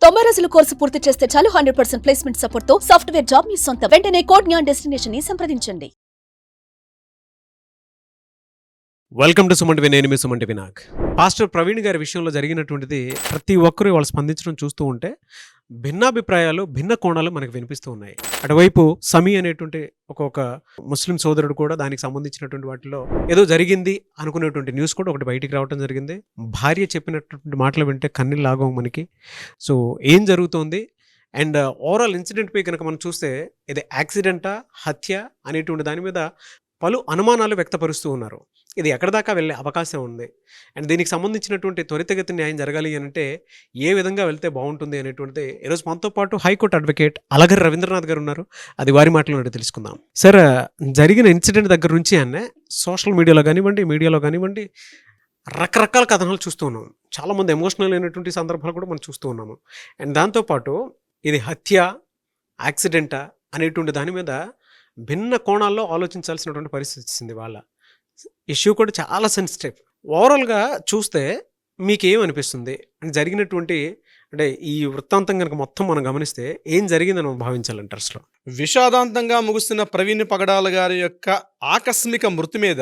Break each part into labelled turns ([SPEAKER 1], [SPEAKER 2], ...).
[SPEAKER 1] 90 రోజుల కోర్సు పూర్తి చేస్తే చాలు 100% ప్లేస్మెంట్ సపోర్ట్ తో సాఫ్ట్వేర్ జాబ్ మీ సొంతం. వెంటనే కోడ్ జ్ఞాన్ డెస్టినేషన్ ని సంప్రదించండి.
[SPEAKER 2] వెల్కమ్ టు సుమంటి నేను మీ సుమంటి వినాయక్. పాస్టర్ ప్రవీణ్ గారి విషయంలో జరిగినటువంటిది ప్రతి ఒక్కరూ వాళ్ళు స్పందించడం చూస్తూ ఉంటే భిన్నాభిప్రాయాలు, భిన్న కోణాలు మనకు వినిపిస్తూ ఉన్నాయి. అటువైపు సమీ అనేటువంటి ఒక ముస్లిం సోదరుడు కూడా దానికి సంబంధించినటువంటి వాటిలో ఏదో జరిగింది అనుకునేటువంటి న్యూస్ కూడా ఒకటి బయటికి రావడం జరిగింది. భార్య చెప్పినటువంటి మాటలు వింటే కన్నీళ్ళు లాగం మనకి. సో ఏం జరుగుతోంది అండ్ ఓవరాల్ ఇన్సిడెంట్పై కనుక మనం చూస్తే ఇది యాక్సిడెంటా, హత్య అనేటువంటి దాని మీద పలు అనుమానాలు వ్యక్తపరుస్తూ ఉన్నారు. ఇది ఎక్కడి దాకా వెళ్ళే అవకాశం ఉంది అండ్ దీనికి సంబంధించినటువంటి త్వరితగతి న్యాయం జరగాలి అంటే ఏ విధంగా వెళ్తే బాగుంటుంది అనేటువంటిది ఈరోజు మనతో పాటు హైకోర్టు అడ్వకేట్ అలగర్ రవీంద్రనాథ్ గారు ఉన్నారు. అది వారి మాటలో తెలుసుకుందాం. సార్, జరిగిన ఇన్సిడెంట్ దగ్గర నుంచి సోషల్ మీడియాలో కానివ్వండి, మీడియాలో కానివ్వండి, రకరకాల కథనాలు చూస్తూ ఉన్నాం. చాలామంది ఎమోషనల్ అయినటువంటి సందర్భాలు కూడా మనం చూస్తూ ఉన్నాము. అండ్ దాంతోపాటు ఇది హత్య, యాక్సిడెంటా అనేటువంటి దాని మీద భిన్న కోణాల్లో ఆలోచించాల్సినటువంటి పరిస్థితి వచ్చింది. వాళ్ళ ఇష్యూ కూడా చాలా సెన్సిటివ్. ఓవరాల్గా చూస్తే మీకేమనిపిస్తుంది అంటే జరిగినటువంటి అంటే ఈ వృత్తాంతం కనుక మొత్తం మనం గమనిస్తే ఏం జరిగిందని మనం భావించాలంటారు? అసలు
[SPEAKER 3] విషాదాంతంగా ముగుస్తున్న ప్రవీణ్ పగడాల గారి యొక్క ఆకస్మిక మృతి మీద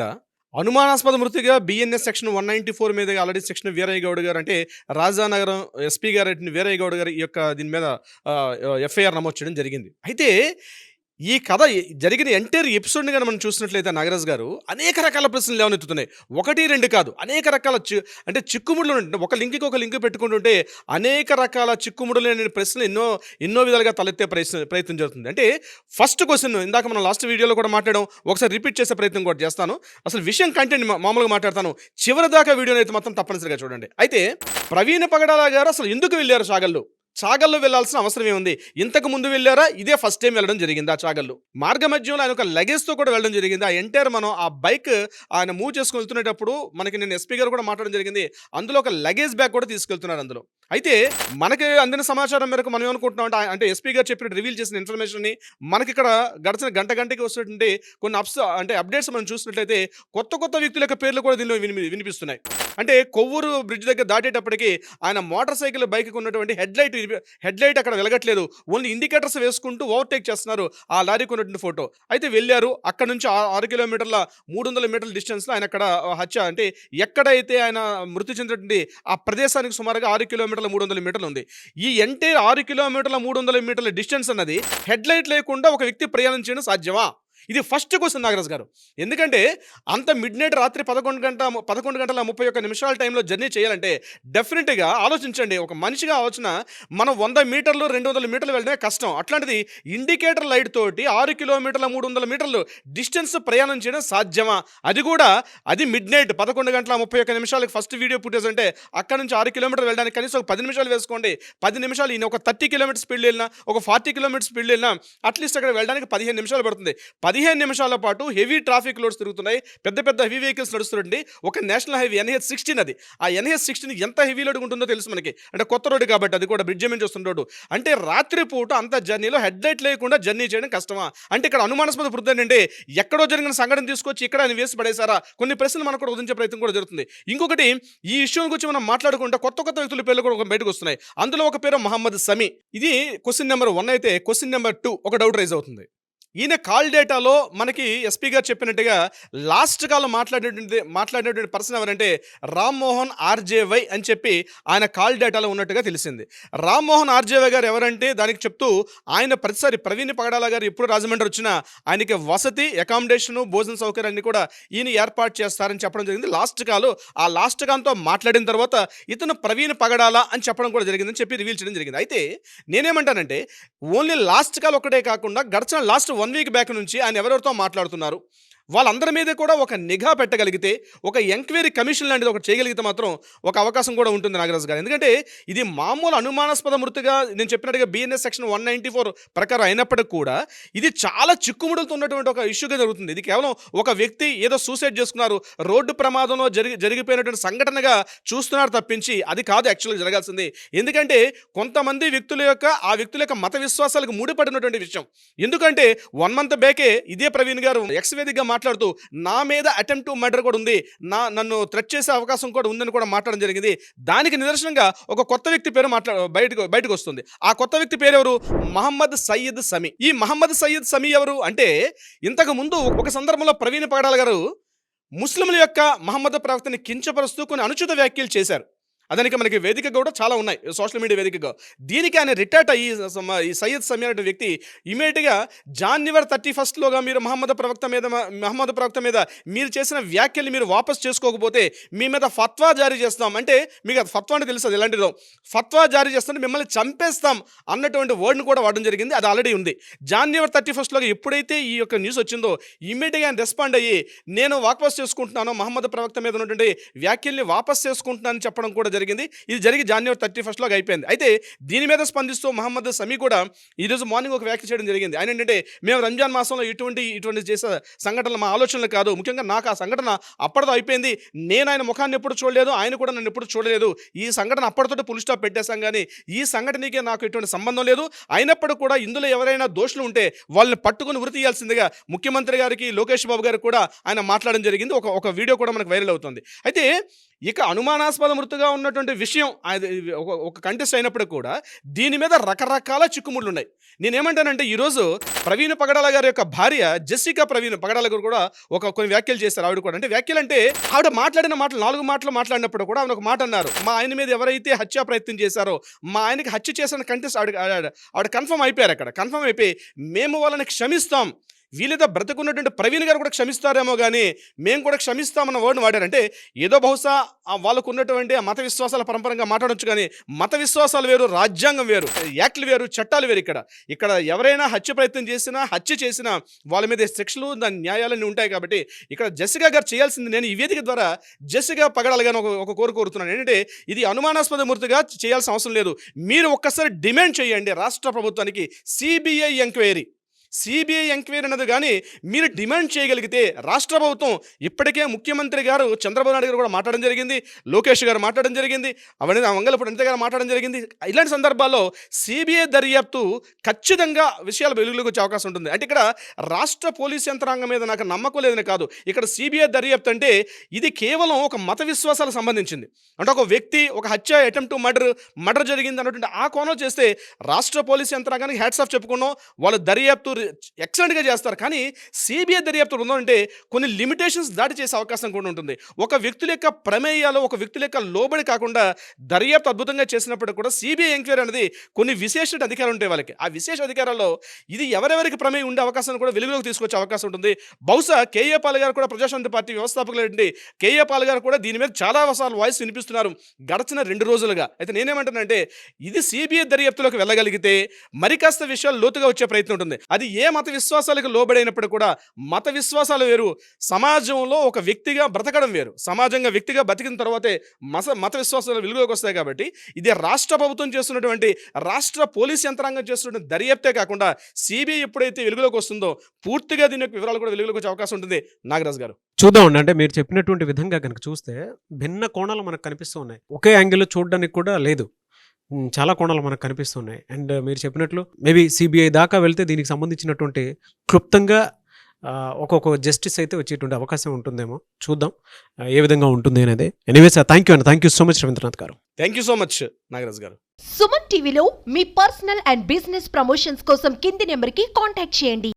[SPEAKER 3] అనుమానాస్పద మృతిగా బిఎన్ఎస్ సెక్షన్ 194 మీద ఆల్రెడీ సెక్షన్ వీరయ్య గౌడ్ గారు అంటే రాజానగరం ఎస్పీ గారు వీరయ్య గౌడ్ గారు ఈ యొక్క దీని మీద ఎఫ్ఐఆర్ నమోదు చేయడం జరిగింది. అయితే ఈ కథ జరిగిన ఎంటైర్ ఎపిసోడ్ని కానీ మనం చూసినట్లయితే నాగరాజ్ గారు అనేక రకాల ప్రశ్నలు లేవనెత్తుతున్నాయి. ఒకటి రెండు కాదు, అనేక రకాల అంటే చిక్కుముడులు ఒక లింక్కి ఒక లింక్ పెట్టుకుంటుంటే అనేక రకాల చిక్కుముడులు అనే ప్రశ్నలు ఎన్నో విధాలుగా తలెత్తే ప్రయత్నం జరుగుతుంది. అంటే ఫస్ట్ క్వశ్చన్ ఇందాక మనం లాస్ట్ వీడియోలో కూడా మాట్లాడడం, ఒకసారి రిపీట్ చేసే ప్రయత్నం కూడా చేస్తాను. అసలు విషయం కంటెంట్ మామూలుగా మాట్లాడతాను, చివరి దాకా వీడియోని అయితే మొత్తం తప్పనిసరిగా చూడండి. అయితే ప్రవీణ్ పగడాల గారు అసలు ఎందుకు వెళ్ళారు చాగల్లో వెళ్లాల్సిన అవసరం ఏముంది? ఇంతకు ముందు వెళ్ళారా? ఇదే ఫస్ట్ టైం వెళ్ళడం జరిగింది. ఆ చాగల్లో మార్గ మధ్యంలో ఆయన ఒక లగేజ్తో కూడా వెళ్ళడం జరిగింది. ఆ ఎంటైర్ మనం ఆ బైక్ ఆయన మూవ్ చేసుకుని వెళ్తున్నప్పుడు మనకి నేను ఎస్పీ గారు కూడా మాట్లాడడం జరిగింది. అందులో ఒక లగేజ్ బ్యాగ్ కూడా తీసుకెళ్తున్నారు అందులో. అయితే మనకి అందిన సమాచారం మేరకు మనం ఏమనుకుంటున్నాం అంటే ఎస్పీ గారు చెప్పిన రివీల్ చేసిన ఇన్ఫర్మేషన్ని మనకి ఇక్కడ గడిచిన గంటకి వస్తున్నటువంటి కొన్ని అప్డేట్స్ మనం చూసినట్లయితే కొత్త వ్యక్తుల యొక్క పేర్లు కూడా దీనిలో వినిపిస్తున్నాయి. అంటే కొవ్వూరు బ్రిడ్జ్ దగ్గర దాటేటప్పటికి ఆయన మోటార్ సైకిల్ బైక్కి ఉన్నటువంటి హెడ్ లైట్ అక్కడ వెలగట్లేదు, ఓన్లీ ఇండికేటర్స్ వేసుకుంటూ ఓవర్టేక్ చేస్తున్నారు ఆ లారీకి ఉన్నటువంటి ఫోటో. అయితే వెళ్ళారు, అక్కడ నుంచి 6 కిలోమీటర్ల 300 మీటర్ల డిస్టెన్స్లో ఆయన అక్కడ హత్య అంటే ఎక్కడైతే ఆయన మృతి చెందినటువంటి ఆ ప్రదేశానికి సుమారుగా 6 కిలోమీటర్ల 300 మీటర్లు ఉంది. ఈ ఎంటైర్ 6 కిలోమీటర్ల 300 మీటర్ల డిస్టెన్స్ అన్నది హెడ్ లైట్ లేకుండా ఒక వ్యక్తి ప్రయాణం చేయడం సాధ్యమా? ఇది ఫస్ట్ క్వశ్చన్ నాగరాజ్ గారు. ఎందుకంటే అంత మిడ్ నైట్ రాత్రి 11:31 టైంలో జర్నీ చేయాలంటే డెఫినెట్గా ఆలోచించండి. ఒక మనిషిగా ఆలోచన మనం 100 మీటర్లు 200 మీటర్లు వెళ్ళడమే కష్టం. అట్లాంటిది ఇండికేటర్ లైట్ తోటి 6 కిలోమీటర్ల 300 మీటర్లు డిస్టెన్స్ ప్రయాణం చేయడం సాధ్యమా? అది mid night 11:31 first video footage అంటే అక్కడ నుంచి 6 కిలోమీటర్లు వెళ్ళడానికి కనీసం ఒక 10 నిమిషాలు వేసుకోండి. 10 నిమిషాలు ఈయన ఒక 30 కిలోమీటర్ స్పీడ్ వెళ్ళినా, ఒక 40 కిలోమీటర్ స్పీడ్ వెళ్ళినా అట్లీస్ట్ అక్కడ వెళ్ళడానికి 15 నిమిషాలు పడుతుంది. 15 నిమిషాల పాటు హెవీ ట్రాఫిక్ లోడ్స్ తిరుగుతున్నాయి, పెద్ద హెవీ వెహికల్స్ నడుస్తుందండి. ఒక నేషనల్ హైవే NH-16 అది. ఆ NH-16 ఎంత హెవీ లోడ్ ఉంటుందో తెలుసు మనకి. అంటే కొత్త రోడ్డు కాబట్టి, అది కూడా బ్రిడ్జ్ నుంచి వస్తున్న రోడ్డు. అంటే రాత్రి పూట అంత జర్నీలో హెడ్ లైట్ లేకుండా జర్నీ చేయడం కష్టమా? అంటే ఇక్కడ అనుమానాస్పద వృద్ధి ఏంటంటే ఎక్కడో జరిగిన సంఘటన తీసుకొచ్చి ఇక్కడ ఆయన వేసి పడేశారా? కొన్ని ప్రశ్నలు మనకు కూడా ఉదించే ప్రయత్నం కూడా జరుగుతుంది. ఇంకొకటి, ఈ ఇష్యూ గురించి మనం మాట్లాడుకుంటే కొత్త వ్యక్తుల పేర్లు కూడా బయటకు వస్తున్నాయి. అందులో ఒక పేరు మహమ్మద్ సమీ. ఇది క్వశ్చన్ నెంబర్ 1 అయితే క్వశ్చన్ నెంబర్ 2 ఒక డౌట్ రైజ్ అవుతుంది. ఈయన కాల్ డేటాలో మనకి ఎస్పీ గారు చెప్పినట్టుగా లాస్ట్ కాల్ మాట్లాడినటువంటి పర్సన్ ఎవరంటే రామ్మోహన్ RJY అని చెప్పి ఆయన కాల్ డేటాలో ఉన్నట్టుగా తెలిసింది. రామ్మోహన్ RJY గారు ఎవరంటే దానికి చెప్తూ ఆయన ప్రతిసారి ప్రవీణ్ పగడాల గారు ఎప్పుడు రాజమండ్రి వచ్చినా ఆయనకి వసతి, అకామిడేషను, భోజన సౌకర్యాన్ని కూడా ఈయన ఏర్పాటు చేస్తారని చెప్పడం జరిగింది. ఆ లాస్ట్ కాల్తో మాట్లాడిన తర్వాత ఇతను ప్రవీణ్ పగడాల అని చెప్పడం కూడా జరిగిందని చెప్పి రివీల్ చేయడం జరిగింది. అయితే నేనేమంటానంటే ఓన్లీ లాస్ట్ కాల్ ఒకటే కాకుండా గడిచిన లాస్ట్ 1 వీక్ బ్యాక్ నుంచి ఆయన ఎవరెవరితో మాట్లాడుతున్నారు, వాళ్ళందరి మీద కూడా ఒక నిఘా పెట్టగలిగితే, ఒక ఎంక్వైరీ కమిషన్ లాంటిది ఒకటి చేయగలిగితే మాత్రం ఒక అవకాశం కూడా ఉంటుంది నాగరాజు గారు. ఎందుకంటే ఇది మామూలు అనుమానాస్పద మృతిగా నేను చెప్పినట్టుగా బిఎన్ఎస్ సెక్షన్ 194 ప్రకారం అయినప్పటికీ కూడా ఇది చాలా చిక్కుముడులతో ఉన్నటువంటి ఒక ఇష్యూగా జరుగుతుంది. ఇది కేవలం ఒక వ్యక్తి ఏదో సూసైడ్ చేసుకున్నారు, రోడ్డు ప్రమాదంలో జరిగిపోయినటువంటి సంఘటనగా చూస్తున్నారు తప్పించి అది కాదు యాక్చువల్గా జరగాల్సింది. ఎందుకంటే కొంతమంది వ్యక్తుల యొక్క మత విశ్వాసాలకు ముడిపడినటువంటి విషయం. ఎందుకంటే 1 మంత్ బ్యాకే ఇదే ప్రవీణ్ గారు ఎక్స్ వేదికగా మాట్లాడుతూ నా మీద అటెంప్ట్ టు మర్డర్ కూడా ఉంది, నన్ను థ్రెట్ చేసే అవకాశం కూడా ఉందని కూడా మాట్లాడడం జరిగింది. దానికి నిదర్శనంగా ఒక కొత్త వ్యక్తి పేరు బయటకు వస్తుంది. ఆ కొత్త వ్యక్తి పేరు ఎవరు? మహమ్మద్ సయ్యద్ సమీ. ఈ మహమ్మద్ సయ్యద్ సమీ ఎవరు అంటే, ఇంతకు ముందు ఒక సందర్భంలో ప్రవీణ్ పగడాల గారు ముస్లింల యొక్క మహమ్మద్ ప్రవక్తని కించపరుస్తూ కొన్ని అనుచిత వ్యాఖ్యలు చేశారు. అదానికి మనకి వేదిక కూడా చాలా ఉన్నాయి, సోషల్ మీడియా వేదికగా. దీనికి ఆయన రిటార్ట్ అయ్యి ఈ సయ్యద్ సమీ అనే వ్యక్తి ఇమీడియట్గా January 31 మీరు మహమ్మద్ ప్రవక్త మీద మీరు చేసిన వ్యాఖ్యల్ని మీరు వాపస్ చేసుకోకపోతే మీ మీద ఫత్వా జారీ చేస్తాం. అంటే మీకు ఫత్వా అంటే తెలుసు, ఎలాంటిదో ఫత్వా జారీ చేస్తుంటే మిమ్మల్ని చంపేస్తాం అన్నటువంటి వర్డ్ని కూడా వాడడం జరిగింది. అది ఆల్రెడీ ఉంది. January 31 ఎప్పుడైతే ఈ యొక్క న్యూస్ వచ్చిందో ఇమీడియట్గా ఆయన రెస్పాండ్ అయ్యి నేను వాపస్ చేసుకుంటున్నాను, మహమ్మద్ ప్రవక్త మీద ఉన్నటువంటి వ్యాఖ్యల్ని వాపస్ చేసుకుంటున్నానని చెప్పడం కూడా జరిగింది. ఇది జరిగి January 31 అయిపోయింది. అయితే దీని మీద స్పందిస్తూ మహమ్మద్ సమీ కూడా ఈరోజు మార్నింగ్ ఒక వ్యాఖ్య చేయడం జరిగింది. ఆయన ఏంటంటే, మేము రంజాన్ మాసంలో ఇటువంటి చేసే సంఘటనలు మా ఆలోచనలు కాదు, ముఖ్యంగా నాకు ఆ సంఘటన అప్పటితో అయిపోయింది. నేను ఆయన ముఖాన్ని ఎప్పుడు చూడలేదు, ఆయన కూడా నన్ను ఎప్పుడు చూడలేదు. ఈ సంఘటన అప్పటితో ఫుల్ స్టాప్ పెట్టేశాం, కానీ ఈ సంఘటనకి నాకు ఎటువంటి సంబంధం లేదు. అయినప్పుడు కూడా ఇందులో ఎవరైనా దోషులు ఉంటే వాళ్ళని పట్టుకుని ఉరి తీయాల్సిందిగా ముఖ్యమంత్రి గారికి, లోకేష్ బాబు గారికి కూడా ఆయన మాట్లాడడం జరిగింది. ఒక వీడియో కూడా మనకు వైరల్ అవుతుంది. అయితే ఇక అనుమానాస్పద మృతిగా ఉన్నటువంటి విషయం ఒక కంటెస్ట్ అయినప్పుడు కూడా దీని మీద రకరకాల చిక్కుముళ్ళు ఉన్నాయి. నేనేమంటానంటే, ఈరోజు ప్రవీణ్ పగడాల గారి యొక్క భార్య జెసికా ప్రవీణ్ పగడాల గారు కూడా కొన్ని వ్యాఖ్యలు చేస్తారు. ఆవిడ కూడా అంటే వ్యాఖ్యలు అంటే ఆవిడ మాట్లాడిన మాటలు 4 మాటలు మాట్లాడినప్పుడు కూడా ఆవిడ ఒక మాట అన్నారు, మా ఆయన మీద ఎవరైతే హత్యా ప్రయత్నం చేశారో మా ఆయనకి హత్య చేసిన కంటెస్ట్ ఆవిడ కన్ఫర్మ్ అయిపోయారు. అక్కడ కన్ఫర్మ్ అయిపోయి మేము వాళ్ళని క్షమిస్తాం, వీళ్ళతో బ్రతుకున్నటువంటి ప్రవీణ్ గారు కూడా క్షమిస్తారేమో కానీ మేము కూడా క్షమిస్తామన్న వర్డ్ని వాడారంటే, ఏదో బహుశా వాళ్ళకు ఉన్నటువంటి మత విశ్వాసాల పరంపరంగా మాట్లాడొచ్చు, కానీ మత విశ్వాసాలు వేరు, రాజ్యాంగం వేరు, యాక్ట్లు వేరు, చట్టాలు వేరు. ఇక్కడ ఎవరైనా హత్య ప్రయత్నం హత్య చేసినా వాళ్ళ మీద శిక్షలు, దాని న్యాయాలన్నీ ఉంటాయి. కాబట్టి ఇక్కడ జెసికా గారు చేయాల్సింది, నేను ఈ వేదిక ద్వారా జెసికా పగడాల గారిని ఒక కోరుతున్నాను. ఏంటంటే, ఇది అనుమానాస్పద మృతిగా చేయాల్సిన అవసరం లేదు. మీరు ఒక్కసారి డిమాండ్ చేయండి రాష్ట్ర ప్రభుత్వానికి సిబిఐ ఎంక్వైరీ అన్నది కానీ మీరు డిమాండ్ చేయగలిగితే, రాష్ట్ర ప్రభుత్వం ఇప్పటికే ముఖ్యమంత్రి గారు చంద్రబాబు నాయుడు గారు కూడా మాట్లాడడం జరిగింది, లోకేష్ గారు మాట్లాడడం జరిగింది, వంగలపూడి అనిత గారు మాట్లాడడం జరిగింది. ఇలాంటి సందర్భాల్లో సిబిఐ దర్యాప్తు ఖచ్చితంగా విషయాలు వెలుగులోకి వచ్చే అవకాశం ఉంటుంది. అంటే ఇక్కడ రాష్ట్ర పోలీస్ యంత్రాంగం మీద నాకు నమ్మకం లేదని కాదు, ఇక్కడ సిబిఐ దర్యాప్తు అంటే ఇది కేవలం ఒక మత విశ్వాసాలకు సంబంధించింది. అంటే ఒక వ్యక్తి ఒక హత్య, అటెంప్ట్ టు మర్డర్ జరిగింది అన్నటువంటి ఆ కోణం చేస్తే రాష్ట్ర పోలీస్ యంత్రాంగానికి హ్యాట్స్ ఆఫ్ చెప్పుకున్నాం. వాళ్ళ దర్యాప్తు ఎక్సలెంట్గా చేస్తారు. కానీ సిబిఐ దర్యాప్తు ఉందంటే కొన్ని లిమిటేషన్స్ దాటి చేసే అవకాశం కూడా ఉంటుంది. ఒక వ్యక్తుల యొక్క ప్రమేయాలు, ఒక వ్యక్తుల యొక్క లోబడి కాకుండా దర్యాప్తు అద్భుతంగా చేసినప్పుడు కూడా సిబిఐ ఎంక్వైరీ అనేది కొన్ని విశేష అధికారాలు ఉంటాయి వాళ్ళకి. ఆ విశేష అధికారాల్లో ఇది ఎవరెవరికి ప్రమేయం ఉండే అవకాశాన్ని కూడా వెలుగులోకి తీసుకొచ్చే అవకాశం ఉంటుంది. బహుశా కేఏ పాల్ గారు కూడా ప్రజాశాంతి పార్టీ వ్యవస్థాపకులు కేఏ పాల్ గారు కూడా దీని మీద చాలా వాయిస్ వినిపిస్తున్నారు గడిచిన 2 రోజులుగా. అయితే నేనేమంటానంటే, ఇది సిబిఐ దర్యాప్తులోకి వెళ్ళగలిగితే మరి కాస్త విషయాలు లోతుగా వచ్చే ప్రయత్నం ఉంటుంది. అది ఏ మత విశ్వాసాలకు లోబడైనప్పుడు కూడా, మత విశ్వాసాలు వేరు, సమాజంలో ఒక వ్యక్తిగా బ్రతకడం వేరు. సమాజంగా వ్యక్తిగా బతికిన తర్వాతే మత విశ్వాసాలు వెలుగులోకి వస్తాయి. కాబట్టి ఇది రాష్ట్ర ప్రభుత్వం చేస్తున్నటువంటి, రాష్ట్ర పోలీస్ యంత్రాంగం చేస్తున్నటువంటి దర్యాప్తే కాకుండా సిబిఐ ఎప్పుడైతే వెలుగులోకి వస్తుందో పూర్తిగా దీని యొక్క వివరాలు కూడా వెలుగులోకి వచ్చే అవకాశం ఉంటుంది. నాగరాజు గారు
[SPEAKER 2] చూద్దామండి. అంటే మీరు చెప్పినటువంటి విధంగా కనుక చూస్తే భిన్న కోణాలు మనకు కనిపిస్తూ ఉన్నాయి. ఒకే యాంగిల్లో చూడడానికి కూడా లేదు, చాలా కోణాలు మనకు కనిపిస్తున్నాయి. అండ్ మీరు చెప్పినట్లు మేబీ సిబిఐ దాకా వెళ్తే దీనికి సంబంధించినటువంటి క్లుప్తంగా ఒక్కొక్క జస్టిస్ అయితే వచ్చేటువంటి అవకాశం ఉంటుందేమో. చూద్దాం ఏ విధంగా ఉంటుంది అనేది. ఎనీవేస్ థ్యాంక్ యూ అండి, thank you so much Ravindranath గారు.
[SPEAKER 3] Thank you so much Nagaraju గారు.
[SPEAKER 4] సుమన్ టీవీలో మీ పర్సనల్ అండ్ బిజినెస్ ప్రమోషన్స్ కోసం కింది నెంబర్కి కాంటాక్ట్ చేయండి.